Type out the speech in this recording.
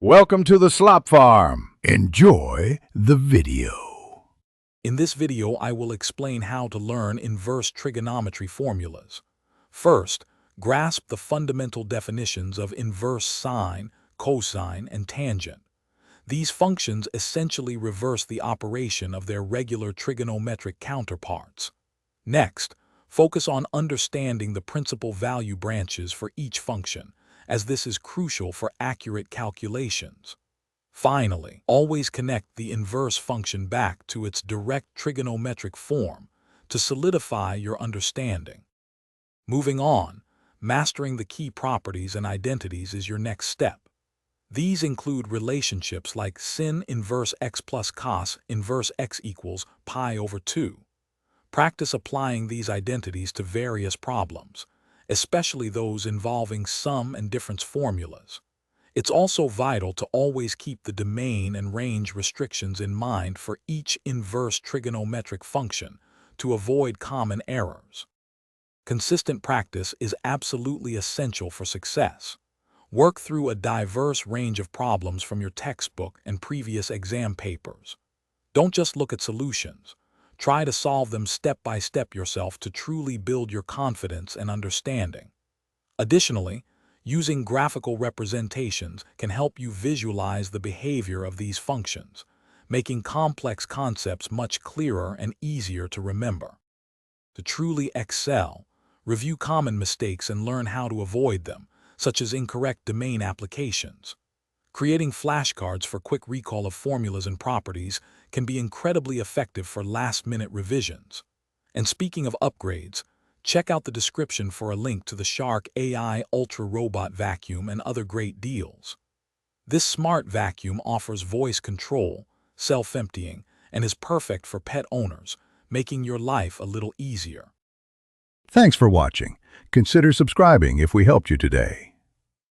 Welcome to the Slop Farm. Enjoy the video. In this video, I will explain how to learn inverse trigonometry formulas. First, grasp the fundamental definitions of inverse sine, cosine, and tangent. These functions essentially reverse the operation of their regular trigonometric counterparts. Next, focus on understanding the principal value branches for each function, as this is crucial for accurate calculations. Finally, always connect the inverse function back to its direct trigonometric form to solidify your understanding. Moving on, mastering the key properties and identities is your next step. These include relationships like sin inverse x plus cos inverse x equals pi over 2. Practice applying these identities to various problems, especially those involving sum and difference formulas. It's also vital to always keep the domain and range restrictions in mind for each inverse trigonometric function to avoid common errors. Consistent practice is absolutely essential for success. Work through a diverse range of problems from your textbook and previous exam papers. Don't just look at solutions. Try to solve them step by step yourself to truly build your confidence and understanding. Additionally, using graphical representations can help you visualize the behavior of these functions, making complex concepts much clearer and easier to remember. To truly excel, review common mistakes and learn how to avoid them, such as incorrect domain applications. Creating flashcards for quick recall of formulas and properties can be incredibly effective for last-minute revisions. And speaking of upgrades, check out the description for a link to the Shark AI Ultra Robot Vacuum and other great deals. This smart vacuum offers voice control, self-emptying, and is perfect for pet owners, making your life a little easier. Thanks for watching. Consider subscribing if we helped you today.